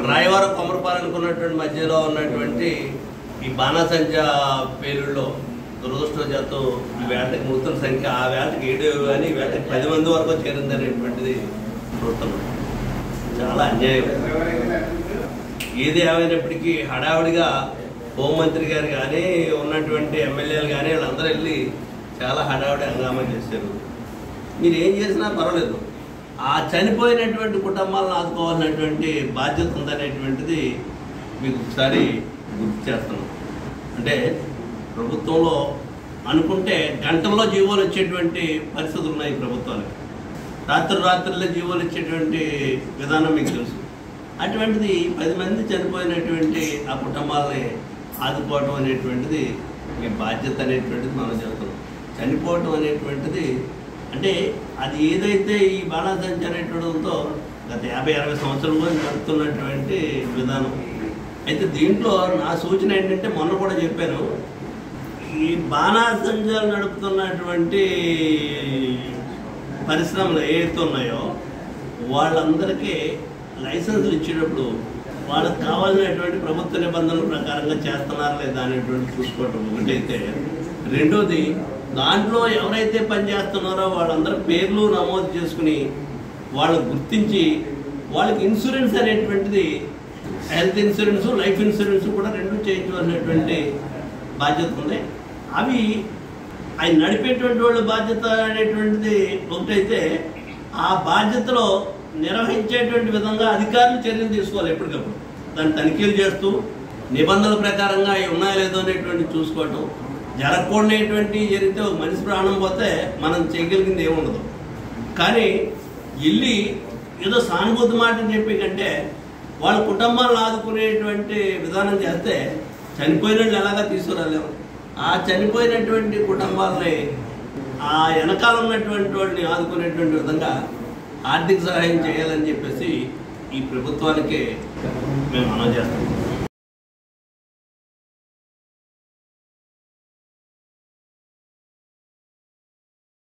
రాయవరం కొమరపాలెంకు ఉన్నటువంటి మధ్యలో ఉన్నటువంటి ఈ బాణాసంచా పేరుల్లో దురదృష్టవశాత్తు ఈ వేటకి మృతుల సంఖ్య ఆ వేటకి 7 కానీ ఈ వేటకి 10 మంది వరకు చేరిందనేటువంటిది చూస్తున్నాం. చాలా అన్యాయం. ఏది ఏమైనప్పటికీ హడావుడిగా హోంమంత్రి గారు కానీ ఉన్నటువంటి ఎమ్మెల్యేలు కానీ వాళ్ళందరూ వెళ్ళి చాలా హడావుడి హంగామా చేశారు. మీరు ఏం చేసినా పర్వాలేదు, ఆ చనిపోయినటువంటి కుటుంబాలను ఆదుకోవాలనేటువంటి బాధ్యత ఉందనేటువంటిది మీకు ఒకసారి గుర్తు చేస్తున్నాం. అంటే ప్రభుత్వంలో అనుకుంటే గంటల్లో జీవోలు వచ్చేటువంటి పరిస్థితులు ఉన్నాయి ప్రభుత్వానికి. రాత్రుల్లో జీవోలు ఇచ్చేటువంటి విధానం మీకు తెలుసు. అటువంటిది 10 మంది చనిపోయినటువంటి ఆ కుటుంబాలని ఆదుకోవడం అనేటువంటిది మీ బాధ్యత అనేటువంటిది మనం చెబుతున్నాం. చనిపోవటం అనేటువంటిది అంటే అది ఏదైతే ఈ బాణాసంచా అనేటువంటితో గత 50-60 సంవత్సరాలుగా నడుపుతున్నటువంటి విధానం. అయితే దీంట్లో నా సూచన ఏంటంటే మొన్న కూడా చెప్పాను, ఈ బాణాసంచాలు నడుపుతున్నటువంటి పరిశ్రమలు ఏవైతే ఉన్నాయో వాళ్ళందరికీ లైసెన్సులు ఇచ్చేటప్పుడు వాళ్ళకి కావాల్సినటువంటి ప్రభుత్వ నిబంధనల ప్రకారంగా చేస్తున్నారా లేదా అనేటువంటి చూసుకోవటం ఒకటైతే, రెండోది దాంట్లో ఎవరైతే పనిచేస్తున్నారో వాళ్ళందరి పేర్లు నమోదు చేసుకుని వాళ్ళకు గుర్తించి వాళ్ళకి ఇన్సూరెన్స్ అనేటువంటిది హెల్త్ ఇన్సూరెన్స్ లైఫ్ ఇన్సూరెన్స్ కూడా 2 చేయించవలసినటువంటి బాధ్యత ఉంది. అవి అవి నడిపేటువంటి వాళ్ళ బాధ్యత అనేటువంటిది ఒకటైతే, ఆ బాధ్యతలో నిర్వహించేటువంటి విధంగా అధికారులు చర్యలు తీసుకోవాలి. ఎప్పటికప్పుడు దాన్ని తనిఖీలు చేస్తూ నిబంధనల ప్రకారంగా అవి ఉన్నాయో లేదో అనేటువంటి చూసుకోవటం. జరగకూడనేటువంటి జరిగితే ఒక మనిషి ప్రాణం పోతే మనం చేయగలిగింది ఏముండదు. కానీ వెళ్ళి ఏదో సానుభూతి మాట చెప్పి కంటే వాళ్ళ కుటుంబాలను ఆదుకునేటువంటి విధానం చేస్తే చనిపోయిన వాళ్ళు ఎలాగా తీసుకురాలేము. ఆ చనిపోయినటువంటి కుటుంబాలని ఆ వెనకాల ఉన్నటువంటి వాళ్ళని ఆదుకునేటువంటి విధంగా ఆర్థిక సహాయం చేయాలని చెప్పేసి ఈ ప్రభుత్వానికి మేము మనం చేస్తాం.